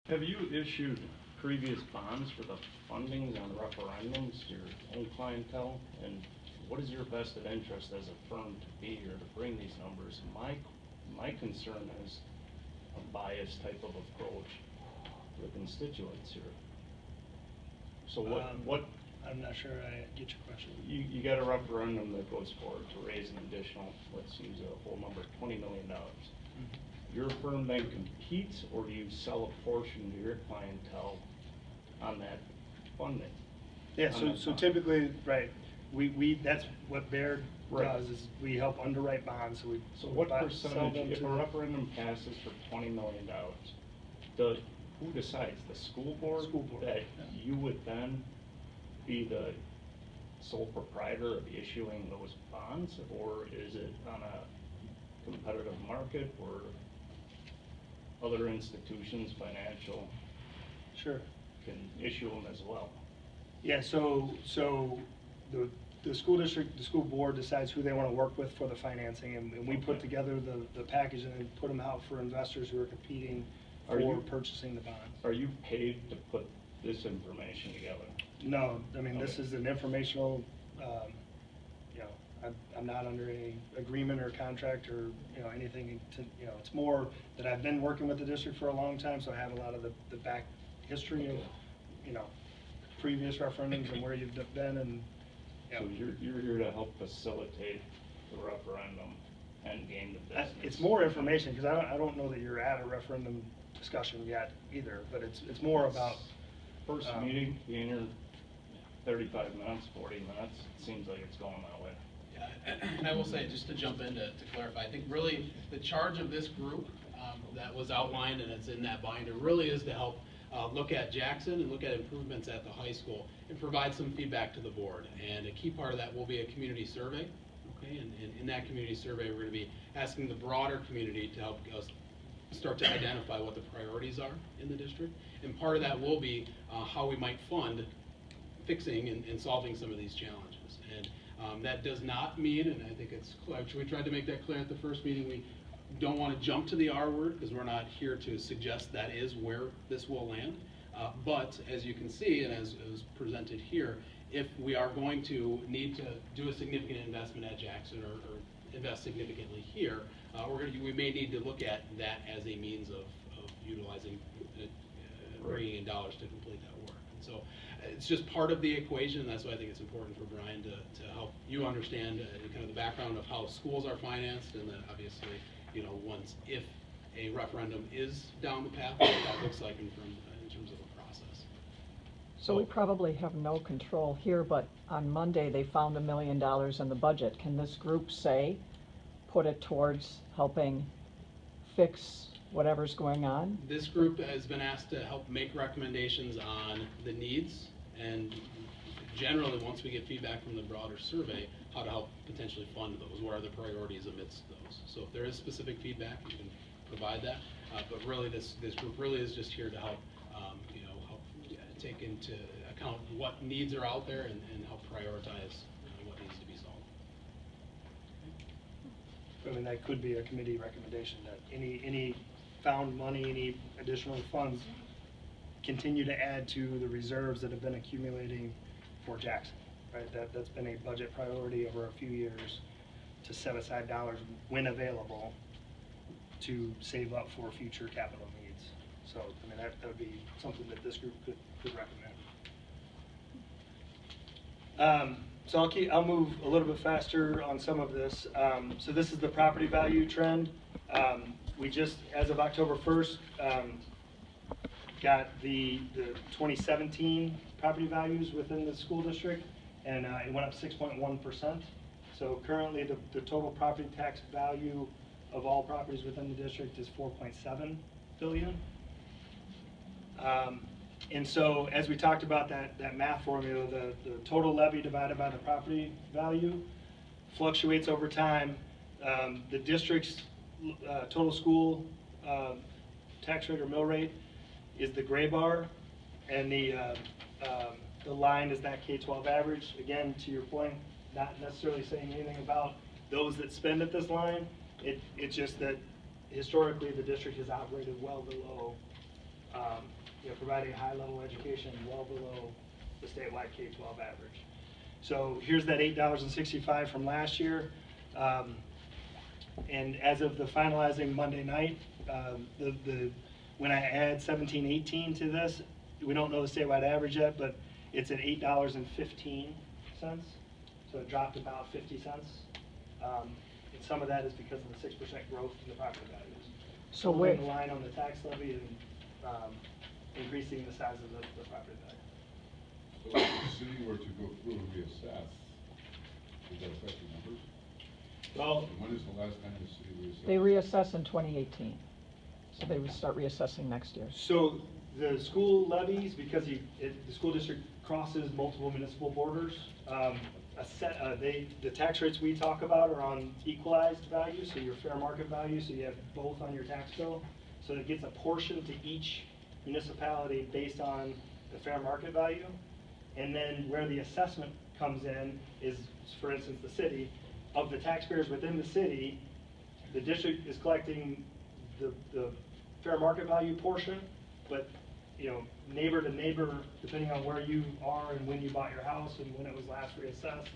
Have you issued previous bonds for the fundings on referendums, your own clientele? And what is your vested interest as a firm to be here to bring these numbers? My concern is a biased type of approach to the constituents here. So what? I'm not sure I get your question. You got a referendum that goes forward to raise an additional, let's use a whole number, $20 million. Your firm then competes, or do you sell a portion to your clientele on that funding? Yeah, so typically, right, we that's what Baird does, is we help underwrite bonds, so we. So what percentage, if a referendum passes for $20 million, who decides? The school board? School board, That yeah. you would then be the sole proprietor of issuing those bonds, or is it on a competitive market, or other institutions, financial, Sure. can issue them as well? Yeah, so the school district, the school board decides who they want to work with for the financing, and we put together the package and then put them out for investors who are competing for purchasing the bonds. Are you paid to put this information together? No, I mean, this Okay. is an informational, you know, I'm not under any agreement or contract or, you know, anything to, you know, it's more that I've been working with the district for a long time, so I have a lot of the back history of, you know, previous referendums and where you've been, and, you So know. you're here to help facilitate the referendum and gain the business? It's more information, because I don't know that you're at a referendum discussion yet either, but it's more about. First meeting, being here 35 minutes, 40 minutes, it seems like it's going that way. Yeah, and I will say, just to jump in to clarify, I think really the charge of this group that was outlined, and it's in that binder, really is to help look at Jackson and look at improvements at the high school and provide some feedback to the board. And a key part of that will be a community survey. Okay, and in that community survey, we're going to be asking the broader community to help us start to identify what the priorities are in the district. And part of that will be how we might fund fixing and solving some of these challenges. And that does not mean, and I think it's clear, we tried to make that clear at the first meeting, we don't want to jump to the R word, because we're not here to suggest that is where this will land. But as you can see, and as presented here, if we are going to need to do a significant investment at Jackson or invest significantly here, we may need to look at that as a means of utilizing, bringing in dollars to complete that work. And so it's just part of the equation, and that's why I think it's important for Brian to help you understand kind of the background of how schools are financed, and then obviously, you know, if a referendum is down the path, what that looks like in terms of a process. So we probably have no control here, but on Monday, they found $1 million in the budget. Can this group say, put it towards helping fix whatever's going on? This group has been asked to help make recommendations on the needs, and generally, once we get feedback from the broader survey, how to help potentially fund those. What are the priorities amidst those? So if there is specific feedback, you can provide that. But really, this group really is just here to help, you know, help take into account what needs are out there and help prioritize what needs to be solved. I mean, that could be a committee recommendation, that any found money, any additional funds continue to add to the reserves that have been accumulating for Jackson, right? That's been a budget priority over a few years, to set aside dollars when available to save up for future capital needs. So, I mean, that would be something that this group could recommend. So I'll move a little bit faster on some of this. So this is the property value trend. We just, as of October 1st, got the 2017 property values within the school district, and it went up 6.1%. So currently the total property tax value of all properties within the district is $4.7 billion. And so, as we talked about that math formula, the total levy divided by the property value fluctuates over time. The district's total school tax rate or mill rate is the gray bar, and the line is that K-12 average. Again, to your point, not necessarily saying anything about those that spend at this line. It's just that historically the district has operated well below providing a high-level education well below the statewide K-12 average. So here's that $8.65 from last year. And as of the finalizing Monday night, when I add 17-18 to this, we don't know the statewide average yet, but it's at $8.15. So it dropped about 50 cents. And some of that is because of the 6% growth in the property values. So Holding where, the line on the tax levy and increasing the size of the property value. So if the city were to go through and reassess, would that affect the numbers? Well, And when is the last time the city reassessed? they reassess in 2018, so they would start reassessing next year. so the school levies, because the school district crosses multiple municipal borders, the tax rates we talk about are on equalized value, so your fair market value, so you have both on your tax bill. So it gets a portion to each municipality based on the fair market value. And then where the assessment comes in is, for instance, the city, of the taxpayers within the city, the district is collecting the fair market value portion, but, you know, neighbor to neighbor, depending on where you are and when you bought your house and when it was last reassessed,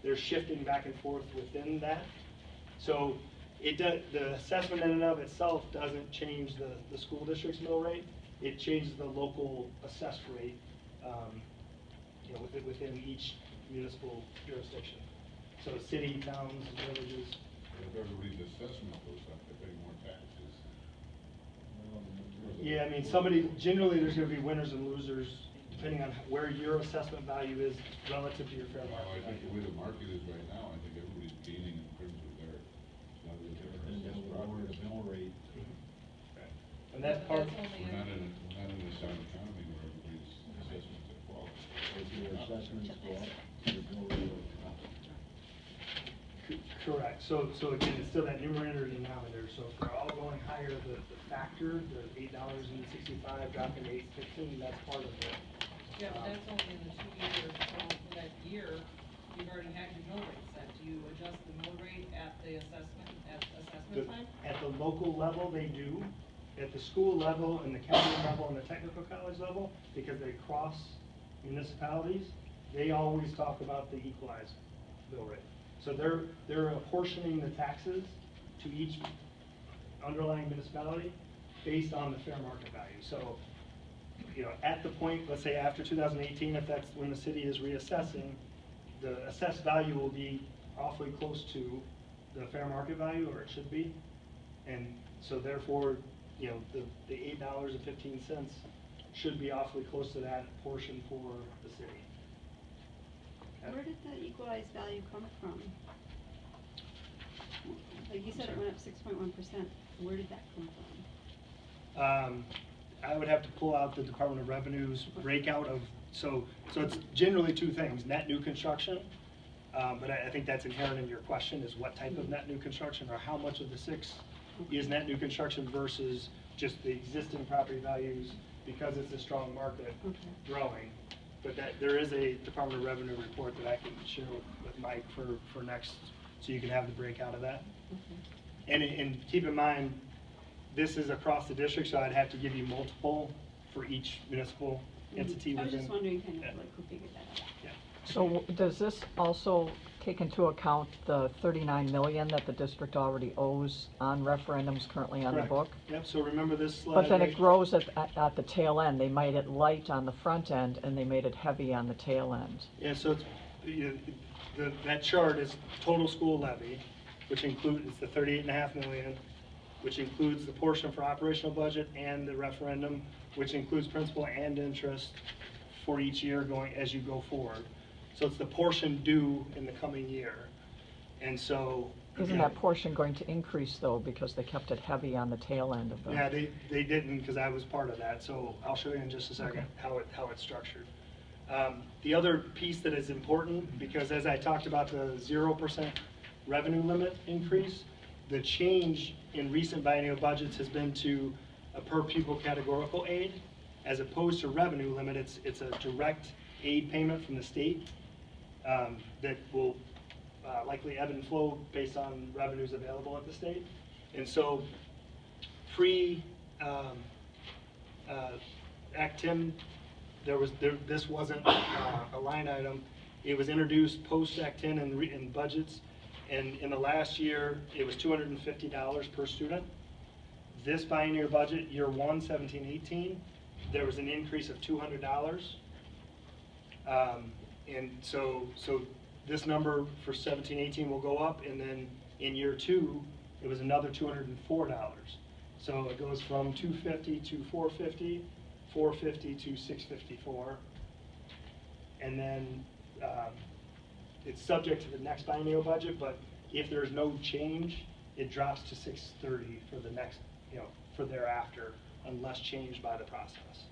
they're shifting back and forth within that. So the assessment in and of itself doesn't change the school district's mill rate. It changes the local assessed rate, you know, within each municipal jurisdiction. So city, towns, villages. If everybody's assessment goes up, they're paying more taxes. Yeah, I mean, generally there's gonna be winners and losers depending on where your assessment value is relative to your fair Well, I market think the value. way the market is right now, I think everybody's gaining in terms of their, assessed property. And that's part, We're not in a sound economy where everybody's assessments are fault. correct. So again, it's still that numerator and denominator. So if they're all going higher, the factor, the $8.65 dropping to $8.15, that's part of it. Yeah, but that's only in the 2 years, so for that year, you've already had your mill rate set. Do you adjust the mill rate at the assessment time? At the local level, they do. At the school level and the county level and the technical college level, because they cross municipalities, they always talk about the equalized mill rate. So they're apportioning the taxes to each underlying municipality based on the fair market value. So, you know, at the point, let's say after 2018, if that's when the city is reassessing, the assessed value will be awfully close to the fair market value, or it should be. And so therefore, you know, the $8.15 should be awfully close to that portion for the city. Where did the equalized value come from? Like you said, it went up 6.1%. Where did that come from? I would have to pull out the Department of Revenue's breakout of, so it's generally two things, net new construction, but I think that's inherent in your question, is what type of net new construction, or how much of the 6 is net new construction versus just the existing property values, because it's a strong market growing. But there is a Department of Revenue report that I can share with Mike for next, so you can have the breakout of that. And keep in mind, this is across the district, so I'd have to give you multiple for each municipal entity I was within. just wondering kind of like who figured that out. Yeah. So does this also take into account the 39 million that the district already owes on referendums currently on the Correct. book? Yep, so remember this slide. But then right? it grows at the tail end. They made it light on the front end and they made it heavy on the tail end. Yeah, so it's, that chart is total school levy, which includes the 38.5 million, which includes the portion for operational budget and the referendum, which includes principal and interest for each year going as you go forward. So it's the portion due in the coming year. And so. Isn't that portion going to increase though, because they kept it heavy on the tail end of the? Yeah, they didn't, because I was part of that, so I'll show you in just a second Okay. how it's structured. The other piece that is important, because as I talked about the 0% revenue limit increase, the change in recent biennial budgets has been to a per pupil categorical aid, as opposed to revenue limit. It's a direct aid payment from the state that will likely ebb and flow based on revenues available at the state. And so Act 10, this wasn't a line item. It was introduced post-Act 10 in budgets, and in the last year, it was $250 per student. This biennial budget, year 1, 17-18, there was an increase of $200. And so this number for 17-18 will go up, and then in year 2, it was another $204. So it goes from $250 to $450, $450 to $654. And then it's subject to the next biennial budget, but if there's no change, it drops to $630 for the next, for thereafter, unless changed by the process.